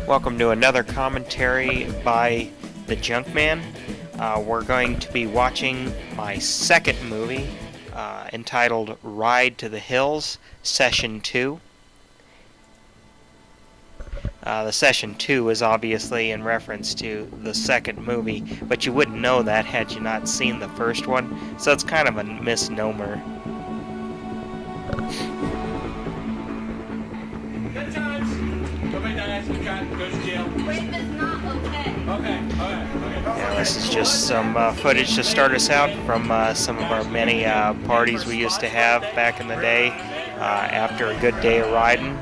Welcome to another commentary by the Junkman. We're going to be watching my second movie entitled Ride to the Hills, Session 2. The Session 2 is obviously in reference to the second movie, but you wouldn't know that had you not seen the first one, so it's kind of a misnomer. Good times. Nobody dies, goes to jail. Rape is not okay. Okay. Yeah, this is just some footage to start us out from some of our many parties we used to have back in the day after a good day of riding.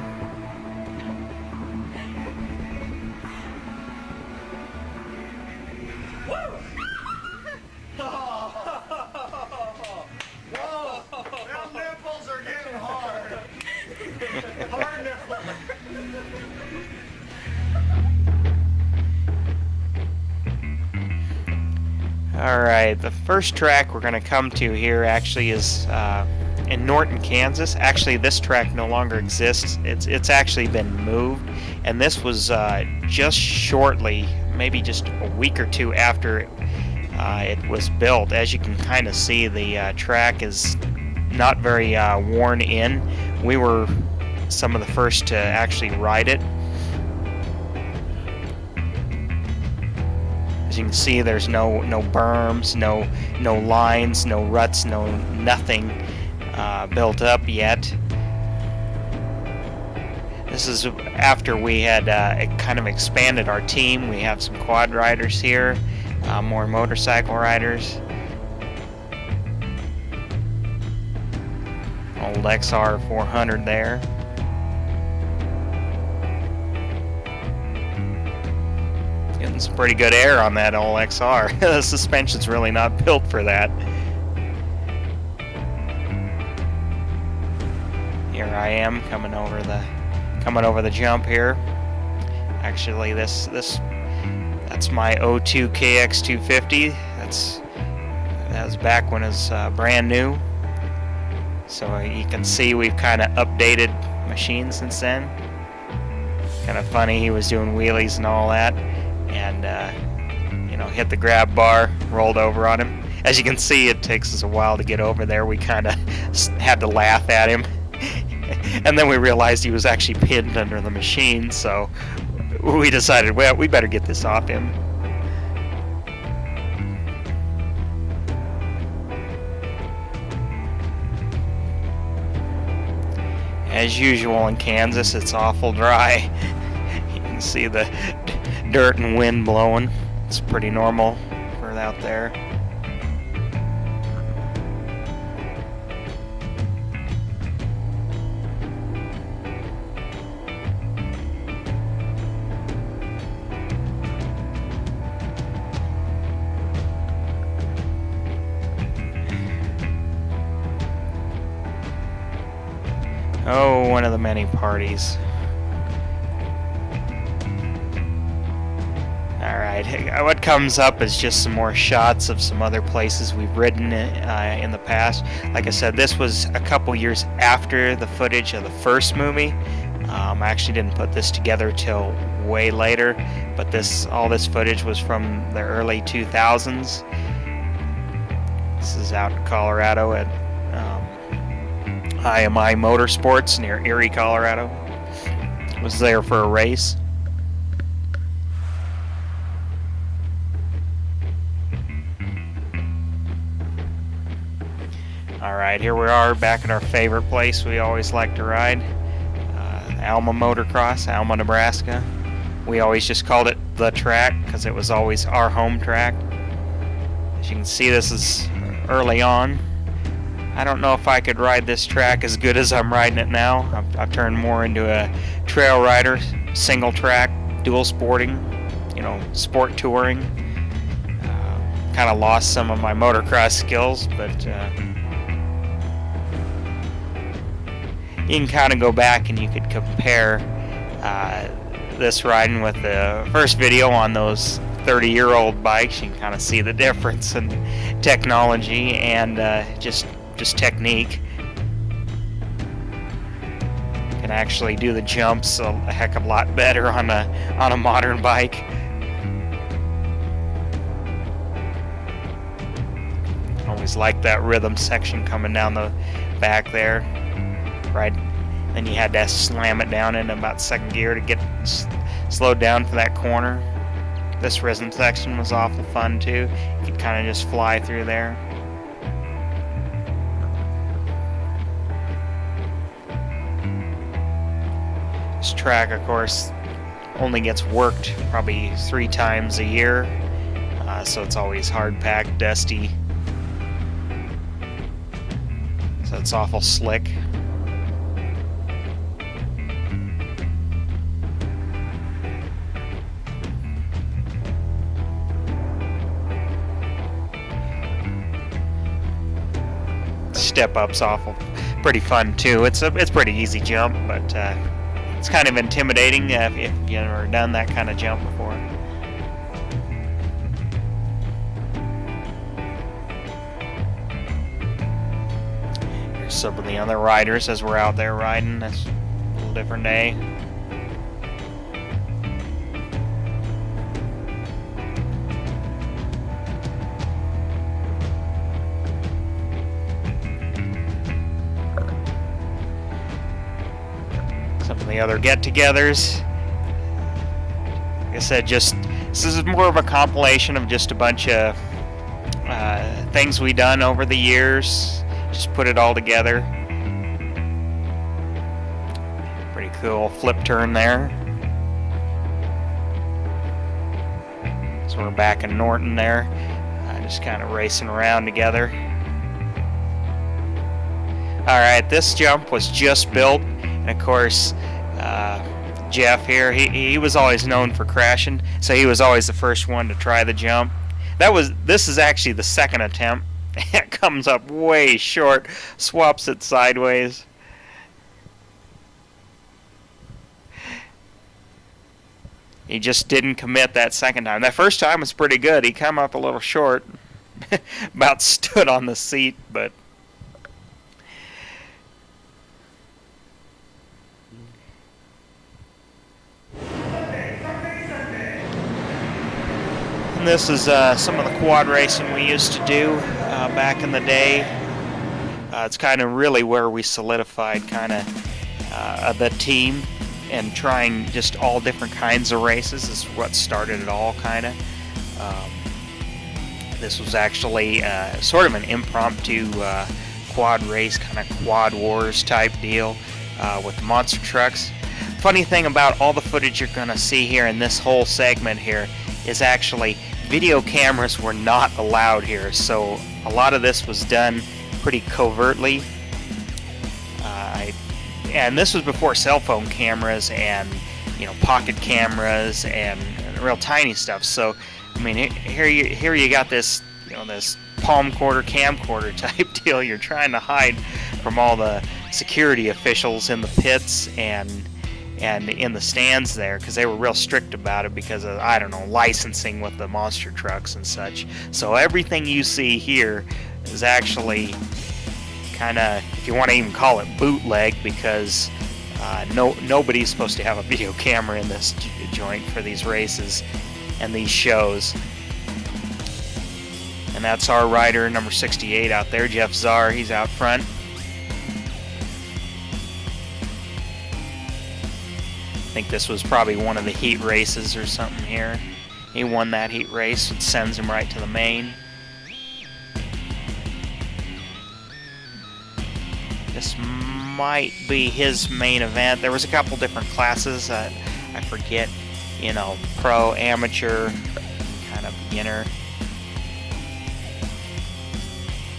Them nipples are getting hard. Hard nipples. Alright, the first track we're going to come to here actually is in Norton, Kansas. Actually, this track no longer exists. It's actually been moved, and this was just shortly, maybe just a week or two after it was built. As you can kind of see, the track is not very worn in. We were some of the first to actually ride it. As you can see, there's no berms, no lines, no ruts, nothing built up yet. This is after we had kind of expanded our team. We have some quad riders here, more motorcycle riders. Old XR 400 there. Getting some pretty good air on that old XR. The suspension's really not built for that. Here I am coming over the jump here. Actually, that's my 02 KX250. That was back when it was brand new. So you can see we've kind of updated machines since then. Kind of funny, he was doing wheelies and all that, and hit the grab bar, rolled over on him. As you can see, it takes us a while to get over there. We kind of had to laugh at him. And then we realized he was actually pinned under the machine, so we decided, well, we better get this off him. As usual in Kansas, it's awful dry. You can see the dirt and wind blowing. It's pretty normal for out there. Oh, one of the many parties. Alright, what comes up is just some more shots of some other places we've ridden in the past. Like I said, this was a couple years after the footage of the first movie. I actually didn't put this together till way later, but all this footage was from the early 2000s. This is out in Colorado at IMI Motorsports near Erie, Colorado. Was there for a race. Alright, here we are back at our favorite place we always like to ride, Alma Motocross, Alma, Nebraska. We always just called it the track because it was always our home track. As you can see, this is early on. I don't know if I could ride this track as good as I'm riding it now. I've turned more into a trail rider, single track, dual sporting, sport touring. Kind of lost some of my motocross skills, but you can kind of go back and you could compare this riding with the first video on those 30-year-old bikes. You can kind of see the difference in technology and just technique. can actually do the jumps a heck of a lot better on a modern bike. Always like that rhythm section coming down the back there, right? Then you had to slam it down in about second gear to get slowed down for that corner. This rhythm section was awful fun too. You could kind of just fly through there. This track, of course, only gets worked probably 3 times a year, so it's always hard-packed, dusty. So it's awful slick. Step up's awful, pretty fun too. It's pretty easy jump, but it's kind of intimidating if you've never done that kind of jump before. Here's some of the other riders as we're out there riding. That's a little different day. Some of the other get-togethers. Like I said, this is more of a compilation of just a bunch of things we done over the years. Just put it all together. Pretty cool flip turn there. So we're back in Norton there, just kind of racing around together. Alright, this jump was just built, and of course Jeff here, he was always known for crashing, so he was always the first one to try the jump. This is actually the second attempt. It comes up way short, swaps it sideways. He just didn't commit that second time. That first time was pretty good. He came up a little short, about stood on the seat, but and this is some of the quad racing we used to do back in the day. It's kind of really where we solidified kind of the team, and trying just all different kinds of races is what started it all, kind of. This was actually sort of an impromptu quad race, kind of quad wars type deal with the monster trucks. Funny thing about all the footage you're going to see here in this whole segment here is actually video cameras were not allowed here, so a lot of this was done pretty covertly. And this was before cell phone cameras and pocket cameras and real tiny stuff. So I mean, here you got this this palm quarter camcorder type deal. You're trying to hide from all the security officials in the pits and in the stands there, because they were real strict about it because of, I don't know, licensing with the monster trucks and such. So everything you see here is actually kind of, if you want to even call it bootleg, because nobody's supposed to have a video camera in this joint for these races and these shows. And that's our rider number 68 out there, Jeff Czar. He's out front. I think this was probably one of the heat races or something here. He won that heat race. It sends him right to the main. This might be his main event. There was a couple different classes. I forget, pro, amateur, kind of beginner.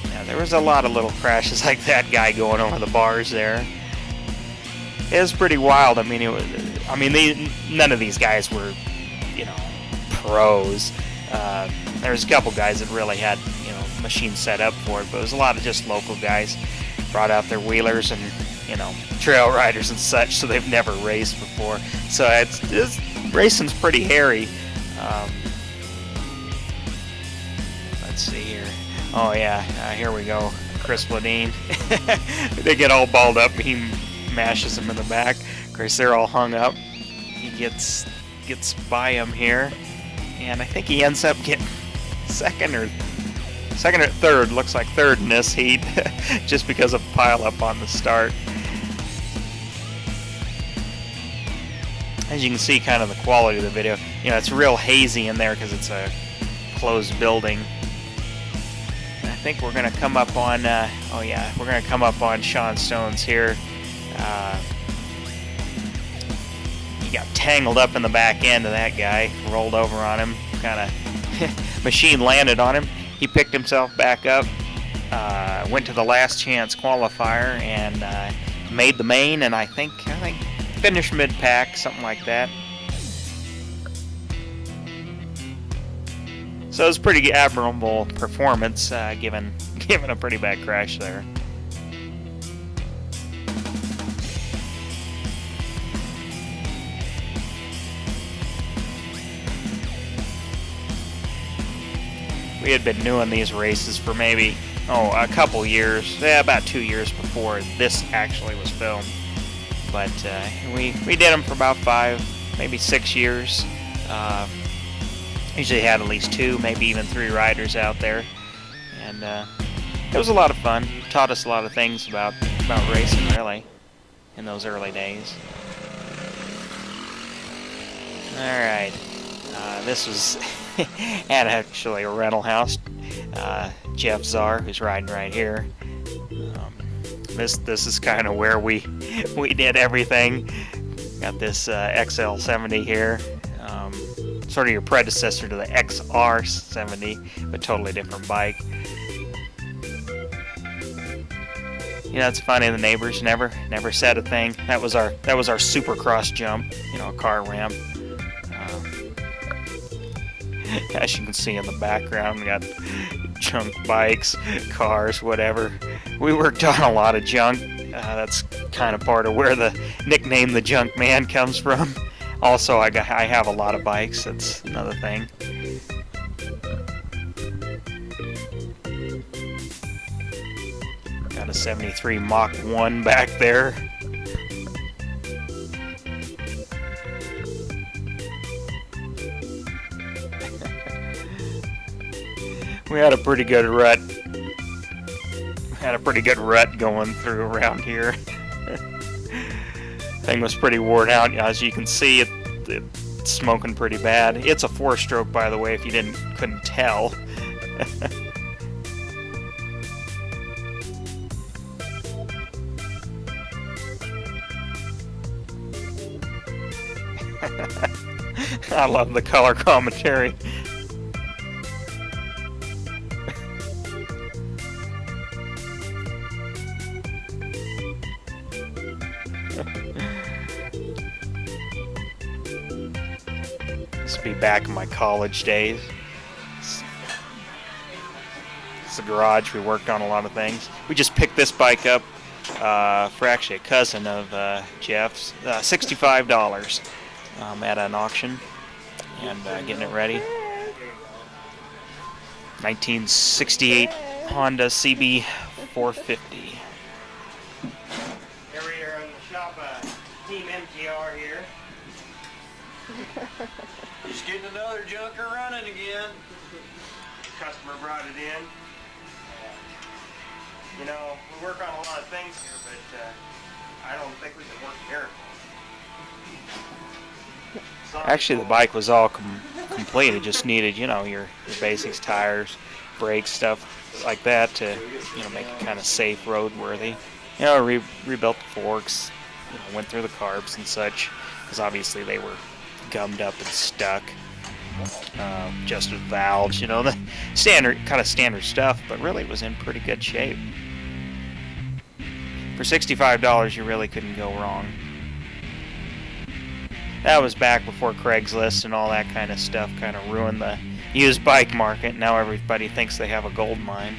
Yeah, there was a lot of little crashes like that guy going over the bars there. It was pretty wild. I mean, none of these guys were, pros. There was a couple guys that really had, machines set up for it, but it was a lot of just local guys. Brought out their wheelers and, trail riders and such, so they've never raced before. So racing's pretty hairy. Let's see here. Oh yeah, here we go. Chris Ladine. They get all balled up. He mashes him in the back. Of course, they're all hung up. He gets by him here, and I think he ends up getting second or third. Looks like third in this heat, just because of pile up on the start. As you can see, kind of the quality of the video. You know, it's real hazy in there because it's a closed building. And I think we're gonna come up on. Oh yeah, we're gonna come up on Sean Stone's here. He got tangled up in the back end of that guy, rolled over on him, kind of machine landed on him. He picked himself back up, went to the last chance qualifier, and made the main, and I think finished mid-pack, something like that. So it was a pretty admirable performance, given a pretty bad crash there. We had been doing these races for maybe, a couple years, about 2 years before this actually was filmed. But we did them for about 5, maybe 6 years. Usually had at least 2, maybe even 3 riders out there. And it was a lot of fun. Taught us a lot of things about racing, really, in those early days. Alright. This was at actually a rental house. Jeff Czar, who's riding right here. This is kind of where we did everything. Got this XL70 here. Sort of your predecessor to the XR70, but totally different bike. You know, it's funny, the neighbors never said a thing. That was our supercross jump, you know, a car ramp. As you can see in the background, we got junk bikes, cars, whatever. We worked on a lot of junk. That's kind of part of where the nickname the Junk Man comes from. Also, I have a lot of bikes. That's another thing. Got a 73 Mach 1 back there. We had a pretty good rut. Going through around here. Thing was pretty worn out. As you can see, it's smoking pretty bad. It's a 4-stroke, by the way, if you couldn't tell. I love the color commentary. This would be back in my college days. It's the garage. We worked on a lot of things. We just picked this bike up for actually a cousin of Jeff's. $65 at an auction, and getting it ready. 1968 Honda CB 450. Here we are in the shop, Team MGR here. Just getting another junker running again. Customer brought it in. You know, we work on a lot of things here, but I don't think we can work miracles. Actually, the bike was all complete. It just needed, you know, your basics, tires, brakes, stuff like that to, you know, make it kind of safe, road-worthy. You know, rebuilt the forks, you know, went through the carbs and such, because obviously they were gummed up and stuck. Adjusted valves, you know, the standard stuff, but really it was in pretty good shape. For $65, you really couldn't go wrong. That was back before Craigslist and all that kind of stuff kind of ruined the used bike market. Now everybody thinks they have a gold mine.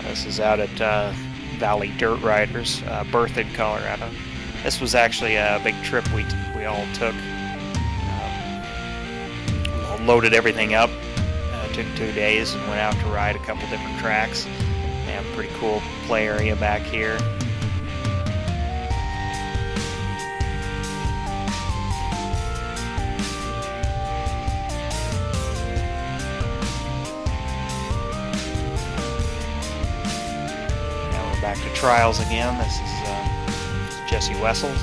This is out at Valley Dirt Riders, Berthoud, Colorado. This was actually a big trip we all took. Loaded everything up. Took 2 days and went out to ride a couple different tracks. They have a pretty cool play area back here. Now we're back to trials again. This is Jesse Wessels,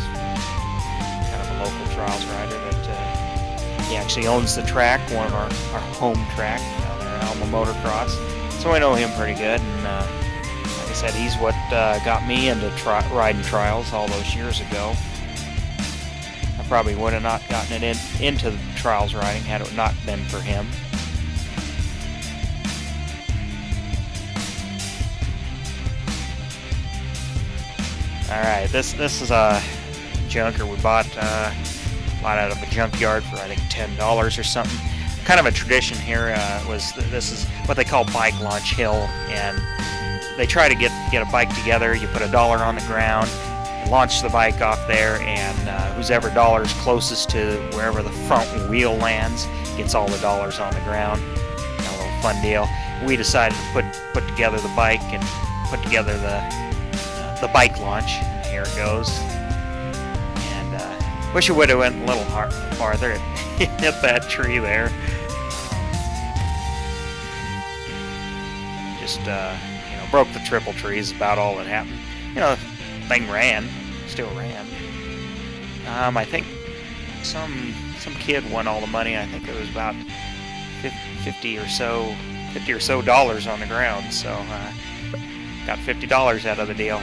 kind of a local trials rider that he actually owns the track, one of our home track down there at Alma Motocross. So I know him pretty good, and like I said, he's what got me into riding trials all those years ago. I probably would have not gotten it into the trials riding had it not been for him. Alright, this is a junker we bought out of a junkyard for I think $10 or something. Kind of a tradition here this is what they call bike launch hill, and they try to get a bike together. You put $1 on the ground, launch the bike off there, and who's ever dollar's closest to wherever the front wheel lands gets all the dollars on the ground. A little fun deal. We decided to put together the bike and put together the bike launch, and here it goes. Wish it would have went a little farther. It hit that tree there. Just broke the triple tree is about all that happened. The thing still ran. I think some kid won all the money. I think it was about 50 or so dollars on the ground. So got $50 out of the deal.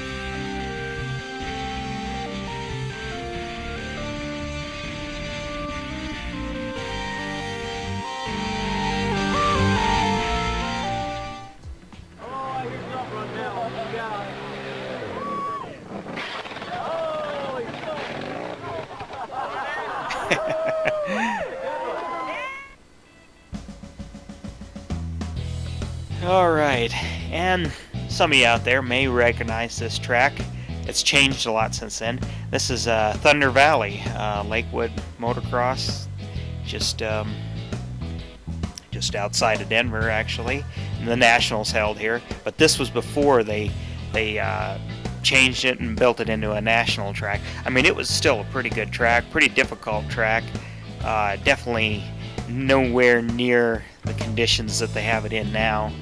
Alright, and some of you out there may recognize this track. It's changed a lot since then. This is Thunder Valley, Lakewood Motocross, just outside of Denver actually. And the Nationals held here, but this was before they changed it and built it into a national track. I mean, it was still a pretty good track, pretty difficult track. Definitely nowhere near the conditions that they have it in now.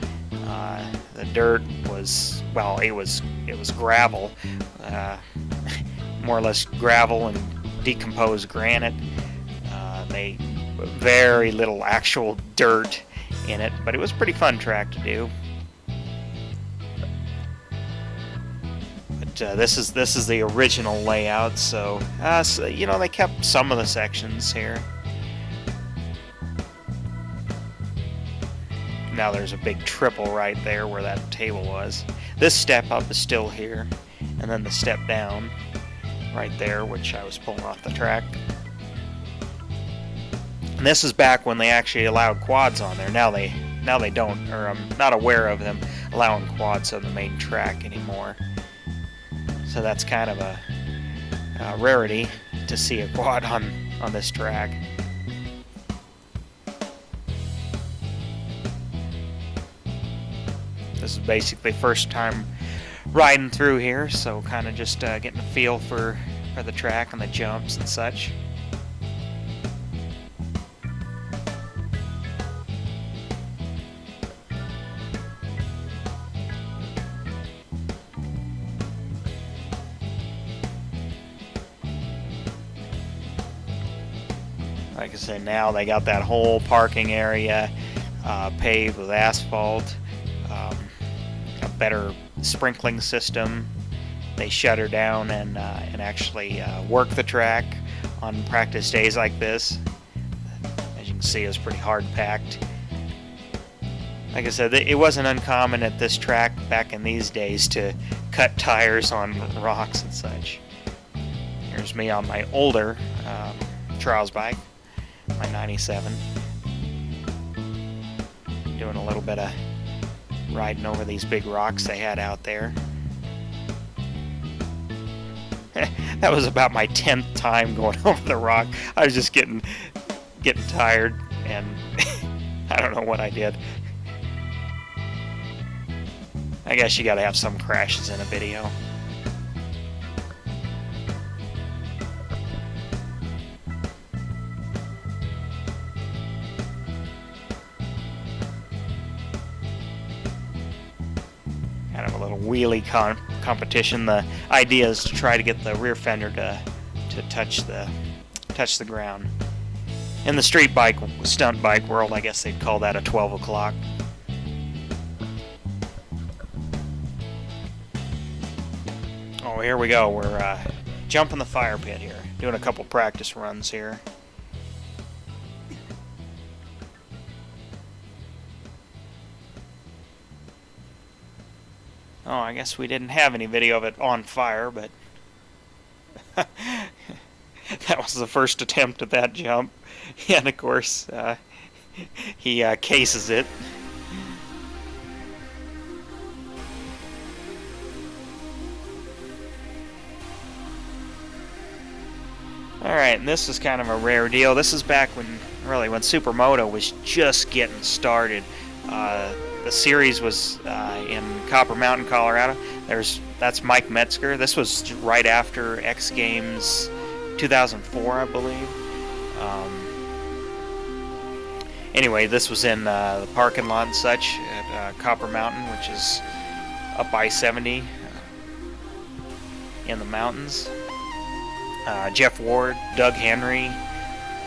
The dirt was, well, it was gravel, more or less gravel and decomposed granite. They very little actual dirt in it, but it was a pretty fun track to do. But this is the original layout, so they kept some of the sections here. Now there's a big triple right there where that table was. This step up is still here, and then the step down right there, which I was pulling off the track. And this is back when they actually allowed quads on there. Now they don't, or I'm not aware of them allowing quads on the main track anymore. So that's kind of a rarity to see a quad on this track. This is basically first time riding through here, so kind of just getting a feel for the track and the jumps and such. Like I said, now they got that whole parking area paved with asphalt. A better sprinkling system. They shut her down and actually work the track on practice days like this. As you can see, it's pretty hard packed. Like I said, it wasn't uncommon at this track back in these days to cut tires on rocks and such. Here's me on my older trials bike, my 97. Doing a little bit of riding over these big rocks they had out there. That was about my 10th time going over the rock. I was just getting tired, and I don't know what I did. I guess you gotta have some crashes in a video. Kind of a little wheelie competition. The idea is to try to get the rear fender to touch the ground. In the stunt bike world, I guess they'd call that a 12 o'clock. Oh, here we go. We're jumping the fire pit here, doing a couple practice runs here. Oh, I guess we didn't have any video of it on fire, but that was the first attempt at that jump. And of course, he cases it. Alright, and this is kind of a rare deal. This is back when Supermoto was just getting started. The series was in Copper Mountain, Colorado. That's Mike Metzger. This was right after X Games 2004, I believe. Anyway, this was in the parking lot and such at Copper Mountain, which is up I-70 in the mountains. Jeff Ward, Doug Henry.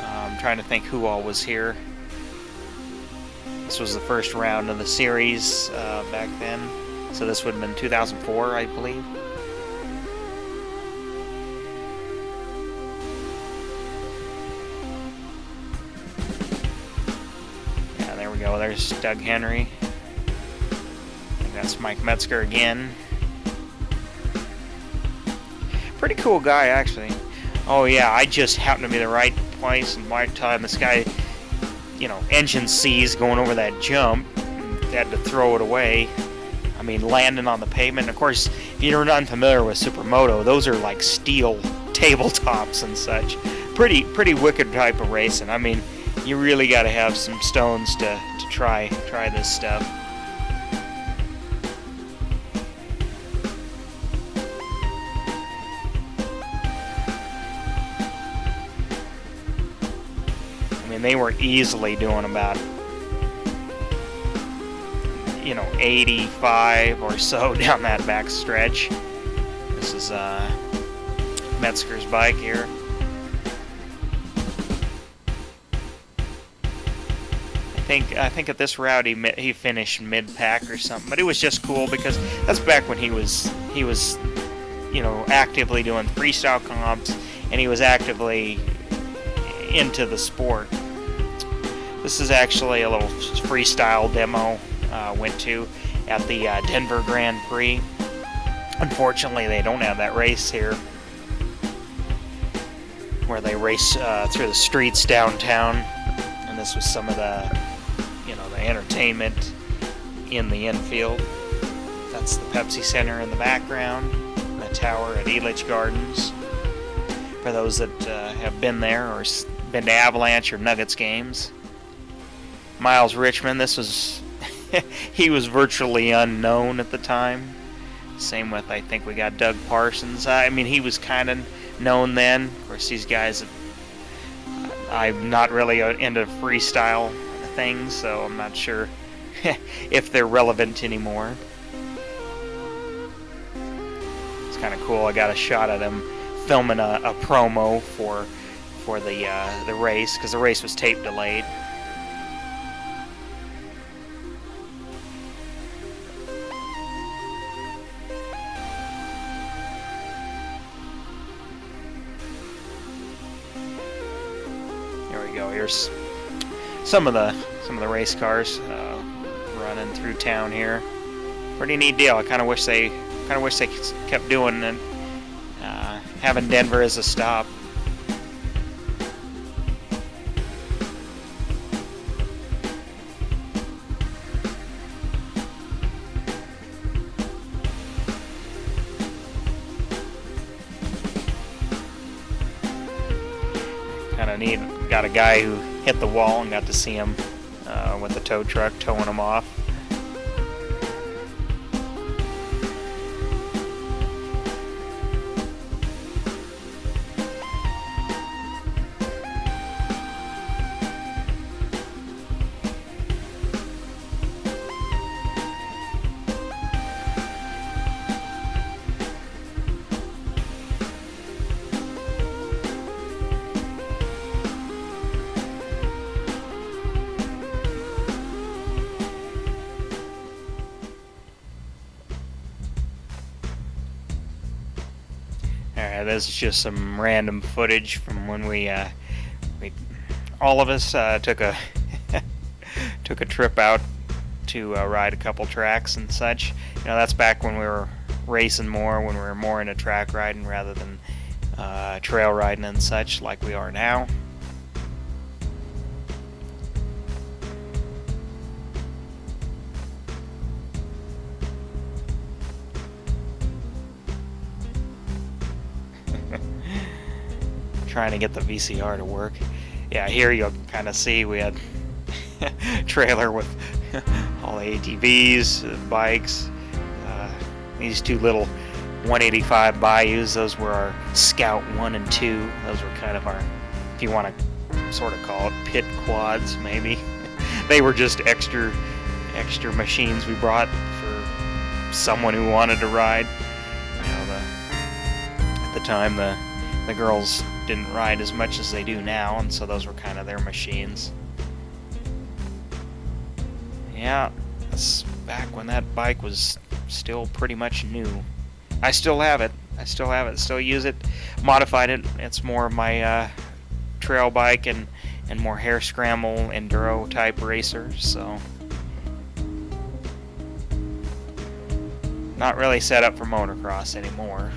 I'm trying to think who all was here. This was the first round of the series back then, so this would have been 2004, I believe. Yeah, there we go. There's Doug Henry. I think that's Mike Metzger again. Pretty cool guy, actually. Oh yeah, I just happened to be the right place and right time. This guy, engine seized going over that jump. Had to throw it away. I mean, landing on the pavement. Of course, if you're unfamiliar with Supermoto, those are like steel tabletops and such. Pretty wicked type of racing. I mean, you really got to have some stones to try this stuff. They were easily doing about 85 or so down that back stretch. This is Metzger's bike here. I think at this route he finished mid-pack or something, but it was just cool because that's back when he was actively doing freestyle comps, and he was actively into the sport. This is actually a little freestyle demo went to at the Denver Grand Prix. Unfortunately, they don't have that race here, where they race through the streets downtown. And this was some of the, the entertainment in the infield. That's the Pepsi Center in the background, the tower at Elitch Gardens. For those that have been there or been to Avalanche or Nuggets games. Miles Richmond, this was he was virtually unknown at the time. Same with, I think we got Doug Parsons. I mean, he was kind of known then. Of course, these guys, I'm not really into freestyle things, so I'm not sure if they're relevant anymore. It's kind of cool. I got a shot of them filming a promo for the race, because the race was tape delayed. Here's some of the race cars running through town here. Pretty neat deal. I kind of wish they kept doing it, having Denver as a stop. got a guy who hit the wall and got to see him with the tow truck towing him off. Alright, this is just some random footage from when we all of us took a took a trip out to ride a couple tracks and such. You know, that's back when we were racing more, when we were more into track riding rather than trail riding and such like we are now. Trying to get the VCR to work. Yeah, here you'll kind of see we had trailer with all the ATVs, bikes, these two little 185 Bayous. Those were our Scout 1 and 2. Those were kind of our, if you want to sort of call it, pit quads maybe. They were just extra machines we brought for someone who wanted to ride. You know, at the time the girls didn't ride as much as they do now, and so those were kind of their machines. Yeah, that's back when that bike was still pretty much new. I still have it. Still use it. Modified it. It's more of my trail bike and more hare scramble enduro type racer, so not really set up for motocross anymore.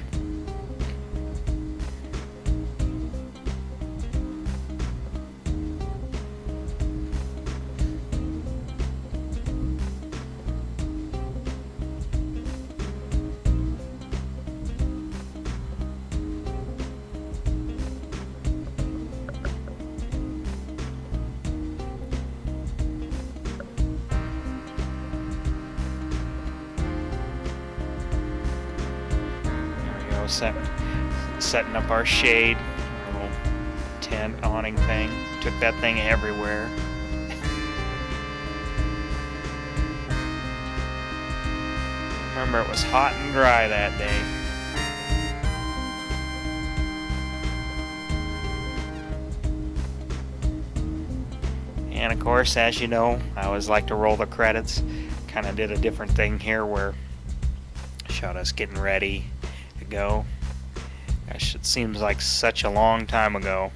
Setting up our shade, our little tent awning thing. Took that thing everywhere. Remember, it was hot and dry that day. And of course, as you know, I always like to roll the credits. Kind of did a different thing here where showed us getting ready to go. Gosh, it seems like such a long time ago.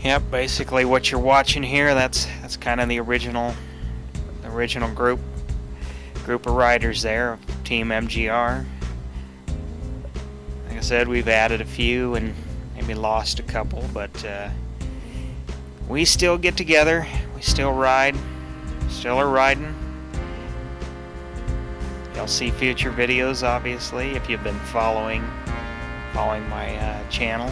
Yep, basically what you're watching here, that's kind of the original group of riders there, Team MGR. Like I said, we've added a few and maybe lost a couple, but we still get together, we still ride, still are riding. You'll see future videos, obviously, if you've been following my channel.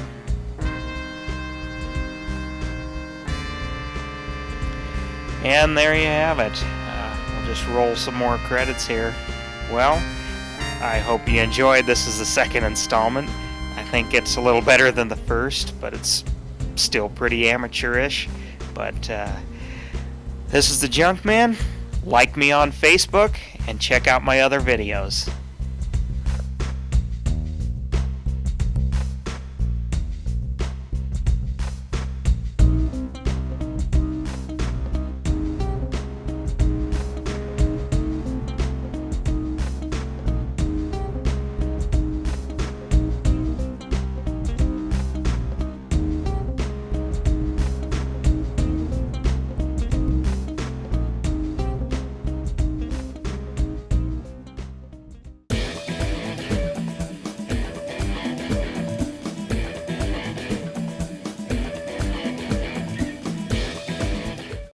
And there you have it. We'll just roll some more credits here. Well, I hope you enjoyed. This is the second installment. I think it's a little better than the first, but it's still pretty amateurish. But this is the Junkman. Like me on Facebook and check out my other videos.